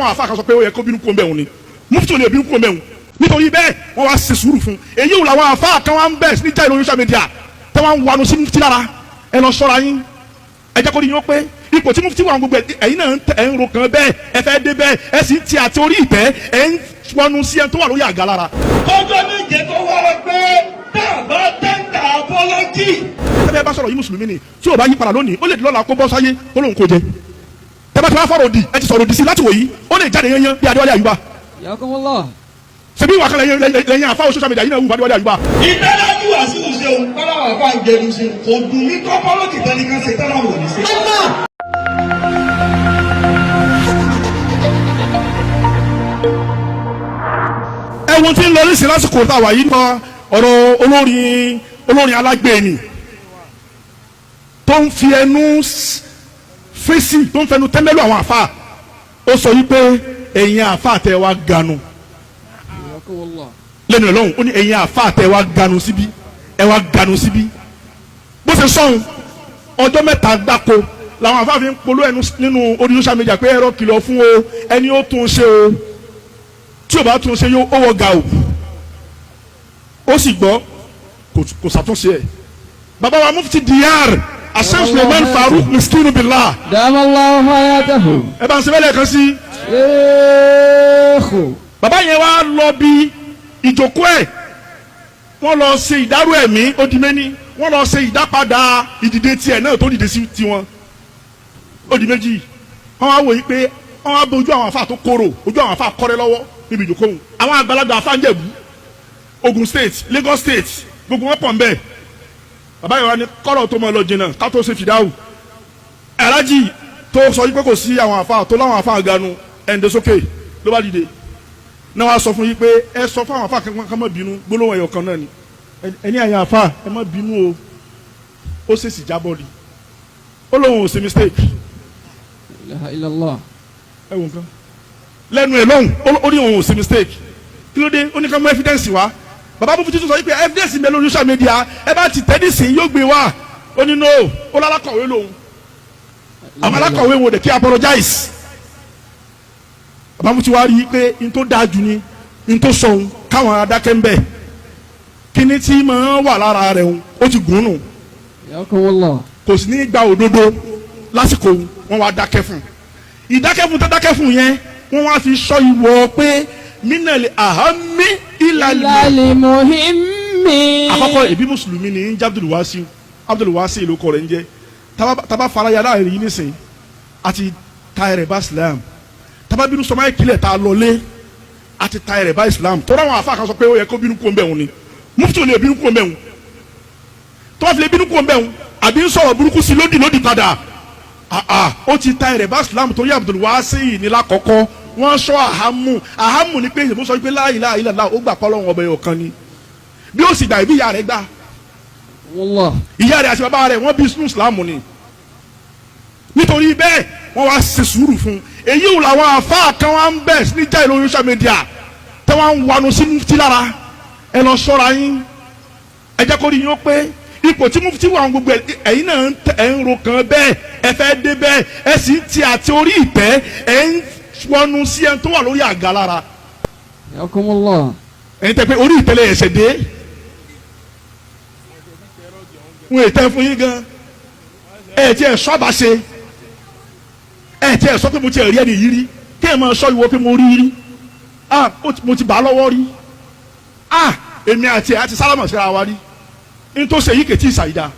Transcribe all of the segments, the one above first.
táwọn àfa kan sọ pé ó yẹ kó bínú kó ń bẹ̀ wọn ni mufti ò lè bínú kó ń bẹ̀ wọn nítorí bẹ́ẹ̀ wọ́n wá ṣe sùúrù fún èyí wò làwọn àfa kan wá ń bẹ̀ ní jáde lórí social media tí wọ́n ń wanu sí mufti lára ẹ lọ ṣọ́ra yín ẹ jẹ́ kó ní yín ó pé ipò tí mufti wà gbogbo ẹ̀yin náà ẹ̀ ń ro kan bẹ́ẹ̀ ẹ fẹ́ dé bẹ́ẹ̀ ẹ sì ti àti orí ìtẹ́ ẹ̀ ń wọnú sí ẹ tó wà lórí àga lára. ọjọ́ méje tó wá pé dáàbà tẹ́ńtà apọ́lọ́jì. tẹ́lẹ̀ bá sọ̀rọ̀ yìí mùsùlùmí ni tí o bá yí padà lónìí ó lè lọ́la kó bọ́ sáyé kó lóun kó jẹ. tẹ́lẹ̀ tí wọ́n fọ̀rọ̀ òdì ẹ ti sọ̀rọ̀ òdì sí láti wò yìí ó lè jáde yẹn bí Adéwálé Àyùbá. ṣebí ìwà kan lẹ́yìn àfáwọn social media yìí náà wù Adéwálé Àyùbá. ìtẹ́lájú Wasiu ṣeun kọ́lá wà fà ń jẹun ṣe kò dùn ní tọ́pọ́lọ́jì tẹ́nìkan ṣe tẹ́lá wò ní ṣe. ẹ̀wọ̀n tí ń lọ ní sí lásìkò táwa yìí nípa ọ̀rọ̀ olórin alágbèéni tó ń fi ẹnu fèsì tó ń fẹnu tẹ́mẹ́lú àwọn àfa ó sọ yìí pé ẹ̀yin àfa tẹ wá ganu lẹ́nu ọlọ́run ó ní ẹ̀yin àfa tẹ wá ganu síbí ẹ wá ganu síbí bó ṣe sọ̀hún ọjọ́ mẹ́ta gbáko làwọn àfa fi ń polówó ẹnu nínú orí social media pé ẹ̀rọ kìlọ̀ fún o ẹni ó tún ṣe o tí o bá tún ṣe yóò owó ga o ó sì gbọ́ kò ṣàtúnṣe ẹ̀ bàbá wa mufti diyar Sheikh Sulaiman Faruq Al-Miskinubillahi. Damallahu hayatahu. ẹ bá ń sẹ́fẹ́ lẹ́ẹ̀kan sí. bàbá yẹn wá lọ bí ìjókòó ẹ̀ wọ́n lọ ṣe ìdárò ẹ̀mí ó di méní wọ́n lọ ṣe ìdápadà ìdìde tiẹ̀ náà tó dìde sí tiwọn ó di méjì wọ́n wá wò yí pé wọ́n wá bẹ ojú àwọn afa tó kóró ojú àwọn afa kọ́rẹ́ lọ́wọ́ níbi ìjókòó àwọn àgbàlagbà afánjẹ̀bù Ogun State Lagos State gbogbo wọn pọ̀ ń bẹ̀ bàbá yìí wá ní kọ́rọ̀ tó mọ̀ lọ jìnnà ká tó ṣe fìdáwù alájì tó sọ yìí pé kò sí àwọn àfa tó láwọn àfa àganu ẹ̀ǹdẹ̀ sókè ló bá dìde náà wá sọ fún yìí pé ẹ sọ fún àwọn àfa kankan ká má bínú gbólóhùn ẹ̀yọ̀ kan náà ni ẹni àyàn àfa ẹ má bínú o ó ṣèṣì jábọ́ ni ó lóun ò ṣe mistake ẹ wò nǹkan lẹ́nu ẹ̀ lọ́hùn ó ní òun ò ṣe mistake kí ló dé ó ní ká mú evidence wá bàbá bó fi tuntun sọ yìí pé evidence mi lórí social media ẹ bá ti tẹ́ nísìnyí yóò gbé wá ó ní no ó lọ alákọ̀wé lòun àwọn alákọ̀wé wo de kí apologize bàbá mo ti wá rí i pé n tó dáa jù ni n tó sọ̀hún káwọn adákẹ́ ń bẹ̀ kíní tí máa wà lára rẹ̀ ń ó ti gùn nù kò sì ní gba òdodo lásìkò wọn wá dákẹ́ fún ìdákẹ́ fún tó dákẹ́ fún yẹn wọn wá fi sọ ìwọ pé minali ahami ilali muhimmi. àkọ́kọ́ ìbí mùsùlùmí ni ń jẹ́ Abdul Wasiu ló kọ rẹ̀ ń jẹ́ taba faraya láàrin yìí nísìn àti tayẹrẹ bá Islam taba bínú sọmọ ìkìlẹ̀ tá a lọlé àti tayẹrẹ bá Islam tọ́ra àwọn afa kan sọ pé ó yẹ kó bínú kó ń bẹ̀ wọn ni mufti ò lè bínú kó ń bẹ̀ wọn tó bá fi lè bínú kó ń bẹ̀ wọn àbí ń sọ̀rọ̀ burúkú sí lódì padà ó ti tayẹrẹ bá Islam torí Abdul Wasiu ní lákọ̀ọ́kọ́ wọ́n sọ àhámù ni pé ìṣèlú sọ pé la ilaha illallah ó gbà pọ́lọ́wọ́n ọbẹ̀ ọ̀kan ni bí ó sì dà ibi ìyá rẹ̀ gbà ìyá rẹ̀ àti bàbá rẹ̀ wọ́n bí sínú Islam ni nítorí bẹ́ẹ̀ wọ́n wá ṣe sùúrù fún èyí wò làwọn àfáà kan wá ń bẹ̀ ní jáì lórí social media tí wọ́n ń wanu sí mufti lára ẹ lọ ṣọ́ra yín ẹ jẹ́ kó rí yín ó pé ipò tí mufti wà gbogbo ẹ̀yin náà ẹ̀ ń ro kan bẹ́ẹ̀ ẹ fẹ́ dé bẹ́ẹ̀ ẹ sì ti àti orí ìtẹ́ ẹ̀ ń wọnú sí ẹni tó wà lórí àga lára. ẹ̀yin tẹ́ pé orí ìtẹ́lẹ̀ ẹ̀sẹ̀ dé wọn èyí tẹ́ fún yín gan ẹ̀ tí ẹ̀ sọ́ bá ṣe ẹ̀ tí ẹ̀ sọ pé mo ti rí ẹni yìí rí kí ẹ̀ máa sọ ìwọ pé mo rí rí mo ti bá a lọ́wọ́ rí èmi àti ẹ̀ àti sálámà síra wa rí ní tó ṣe yìí kò tí ì ṣàyídá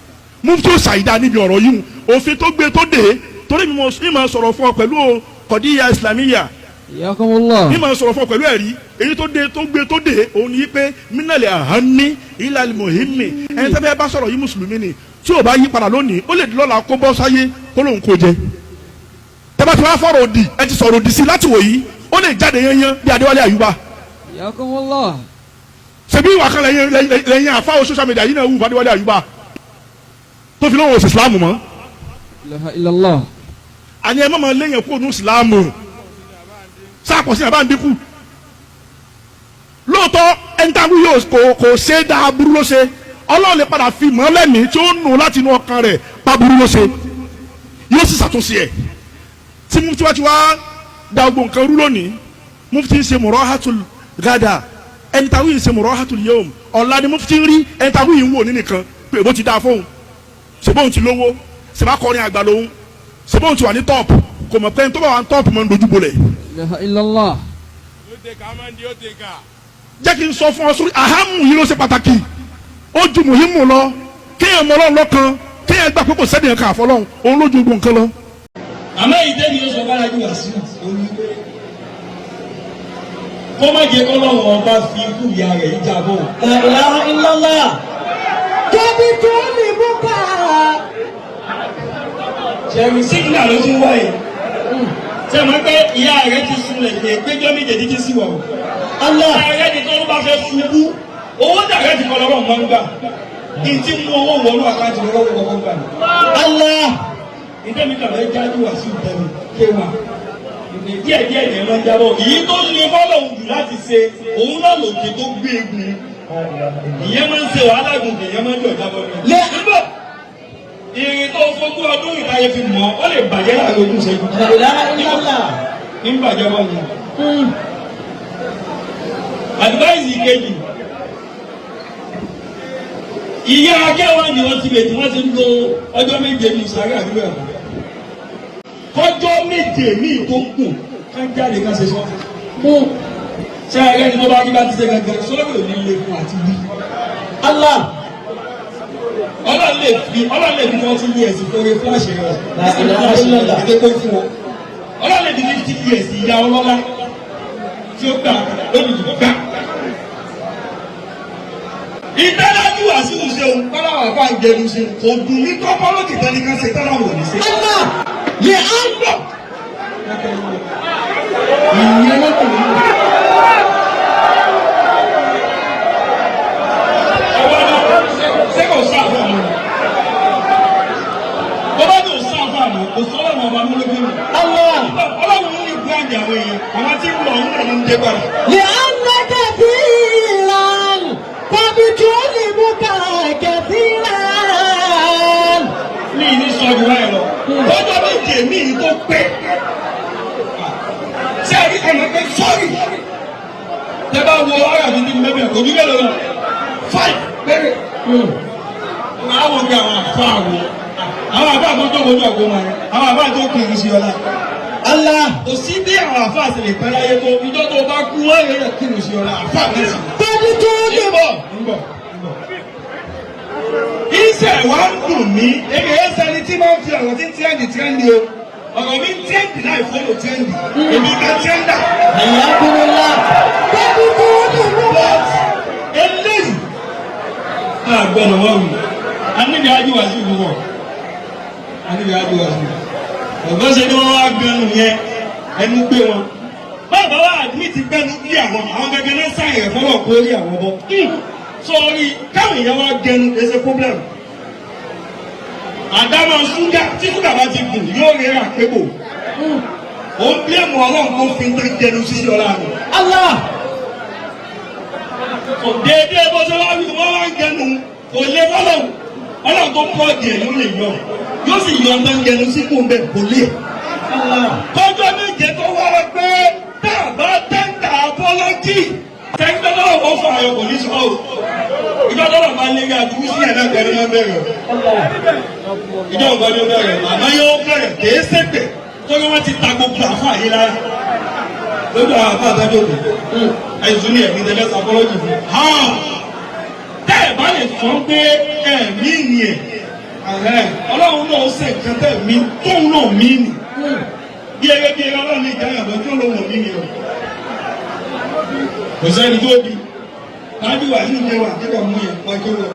mufti ó ṣàyídá níbi ọ̀rọ̀ yìí òfin tó gbé tó dé torí mi máa sọ̀rọ̀ fún ọ pẹ̀lú kọ̀díyà islamiyya ní ma sọ̀rọ̀ fún ọ pẹ̀lú ẹ̀rí èyí tó gbé tó dé òun ni pé minali ahami ilal muhimmi ẹni tẹ́ fẹ́ bá sọ̀rọ̀ yìí mùsùlùmí ni tí o bá yí padà lónìí ó lè di lọ́la kó bọ́ sáyé kó lóun kó jẹ tẹ́bá tí wọ́n á fọ̀rọ̀ òdì ẹ ti sọ̀rọ̀ òdì sí láti wò yìí ó lè jáde yányán bí Adéwálé Àyùbá ṣebí ìwà kan lẹ́yìn àfáwọ̀ social media yìí náà wù Adéwálé Àyùbá tó fi lóun òsì Islam mọ́ àní ẹ mọ̀mọ́ lẹ́yìn kó nu Ìsìlámù sáàpọ̀ sí àbá ń dínkù lóòótọ́ ẹnìtàkù yóò kò ṣe dáa burú ló ṣe Ọlọ́run lè padà fi mọ́ lẹ́mìí tí ó nù láti inú ọkàn rẹ̀ pa burú ló ṣe yóò sì ṣàtúnṣe ẹ̀ tí mo tiwa da gbogbo nǹkan rú lónìí mufti ṣe murahatul gada ẹni tàwọn yìí ṣe murahatul yawm ọ̀la ni mufti rí ẹni tàwọn yìí ń wò nínìkan pé bó ti dáa fóun ṣèbóun ti lówó ṣèbá kọrin àgbà lòun ṣèbóun ti wà ní tọ́ọ̀pù kò mọ̀ pé ẹni tó bá wà ní tọ́ọ̀pù máa ń dojú bolẹ̀. illallah. jẹ́ kí n sọ fún ọ sórí ahamu yìí ló ṣe pàtàkì ó ju muhimu lọ kéèyàn mọ Ọlọ́run lọ́kan kéèyàn gbà pé kò sẹ́ni ẹ̀ka àfọlọ́run òun ló ju gbogbo nǹkan lọ. àmọ́ ìdè ni ó sọ bára ju Wasiu òní pé kó má jẹ́ kọ́lọ́run ọba fi ikú ìyá rẹ̀ yí jábọ̀. La ilaha illallah. tóbi tó ní mú ká. ṣẹ̀rù sígínà ló tún wáyé ṣe mọ̀ pé ìyá rẹ̀ ti sunlẹ̀ pé péjọ́ méje títí sí wọ̀. ìyá rẹ̀ ti tó ń bá fẹ́ ṣubú owó dàrẹ́ ti kọ́ lọ́wọ́ máa ń gbà kí n ti mú owó wọnú àkáǹtì lọ́wọ́ kọ́kọ́ gbà. ìdẹ́mi kàwé jáde wá sí ìtẹ́mi kéwà díẹ̀ díẹ̀ ní ẹ̀rọ jábọ̀ èyí tó lè fọ́lọ̀ jù láti ṣe òun náà lòkè tó gbé egun ìyẹn máa ń ṣe wàhálà gùn ìyẹn máa ń jọ jábọ̀ ní. nígbà ìrìn tó fogún ọdún ìtayé fi mọ̀ ọ́ lè bàjẹ́ láàrin ojú ṣẹ́gun. ní bàjẹ́ bọ́ ni. advice kejì ìyá akẹ́wà ni wọ́n ti lè tí wọ́n ti ń lo ọjọ́ méje ní ìsàrí àdúgbò ẹ̀kọ́ kọjọ́ méje ní ìtókùn ká jáde ká ṣe sọ ṣe ẹ̀rẹ́ ni tó bá rí bá ti ṣe gẹ́gẹ́ sọ́lọ́wọ́ ò ní lè fún àti bí ọlọ́run lè fi 40 years fóore fúláṣẹ rẹ̀ ọlọ́run lè fi 50 years ìyá ọlọ́lá tí ó gbà lónìí tó gbà. ìdálájú Wasiu ṣeun tọ́láwà fún àjẹrù ṣeun kò dùn ní tọ́pọ́lọ́tì tẹ́lẹ̀ kan ṣe tọ́láwà ní ṣe. lè á ń bọ̀. ìyẹn ló kù ní. ọwọ́ náà ṣé kò sá fún àmọ́ bọ́bá tó sá fún àmọ́ kò sọ́wọ́ àwọn ọba mọ́lẹ́gbẹ́ mi. ọlọ́run ní ìgbé àjà àwọn èèyàn àwọn tí ń lọ ọ̀hún náà ń dé padà. lè á ń lọ́kẹ́ sí ìlànà tàbí tó ní mú ká kẹ́sí ìlànà. mi ní sọ́jú báyìí lọ lọ́jọ́ méje mi tó pé ṣé àbí ọmọ pé sọ́ọ̀rì tẹ bá wo ọ̀rọ̀ mi ní mẹ́bẹ̀ kò ní bẹ́ẹ̀ lọ́wọ́ 5 bẹ́ẹ̀ àwọn ọ̀gá àwọn àfa àwọn tó wọlé ọ̀gbọ́n wọn àwọn àfa tó kì í sí ọ̀la. kò sí bí àwọn àfa àti lè pẹ́ láyé tó ìjọ tó bá kú wọ́n yẹ kí n sí ọ̀la àfa mẹ́sì. tàbí tó ní bọ̀ iṣẹ́ wa ń dùn mí èmi ẹ̀ sẹ́ni tí máa ń fi ọ̀rọ̀ tí ń tírẹ́ǹdì o ọ̀rọ̀ mi ń tírẹ́ǹdì láì fọ́lọ̀ tírẹ́ǹdì èmi kan tírẹ́ǹdà. ẹ̀yà kúrò lá. tàbí tó ní mú ká. eléyìí àgbọ̀nà wọn wù aníbi ájú Wasiu wọ̀ aníbi ájú Wasiu ọ̀gbọ́n ṣe ni wọ́n wá gbẹnu yẹn ẹnu gbé wọn bàbá wa àdúmìtì gbẹnu bí àwọn gẹ́gẹ́ náà sáyẹn rẹ̀ fọlọ́ kó rí àwọn bọ́ sọ̀rí káwọn èèyàn wá gẹnu ẹsẹ̀ problem àdámọ̀ ṣúgà tí ṣúgà bá ti gùn yóò rí àpébò ó ń bí ẹ̀mọ́ ọlọ́run tó fi ń tẹ́ gẹnu sísí ọ̀la rẹ̀. déédéé bó ṣe wá wí wọ́n wá ń gẹnu kò lè fọlọ́ ọlọ́run tó pọ̀ díẹ̀ ló lè yọ yóò sì yọ ọmọ gẹnu sí kó ń bẹ kò lè. kọjọ́ méje tó wá pé tá a bá tẹ́ńtà apọ́lọ́jì tẹ́ńtà náà wọ́n fọ àyọkọ̀ ní sọ́ọ̀ ìjọ tọ́lọ̀ máa lé ga àdúgbò sí ẹ̀dá pẹ̀lú máa bẹ̀rẹ̀ ìjọ nǹkan ló bẹ̀rẹ̀ àmọ́ yóò bẹ̀rẹ̀ kìí ṣègbè torí wọ́n ti ta gbogbo àfọ àyè lára lójú àwọn àfọ àtàjọ òkè ẹ̀sùn ní ẹ̀mí tẹ́lẹ̀ sàpọ́lọ́jì fún tẹ́ ẹ̀ bá lè sọ pé ẹ̀mí ni ẹ̀ ọlọ́run náà ó ṣe nǹkan tẹ́ mi tóun náà mí nì bí ẹgbẹ́ ọlọ́run ní ìjà yàtọ̀ tó lóun mí ni ọ̀ kò sẹ́ni tó di lájú wà nínú ẹwà nígbà mú yẹn wájú lọ.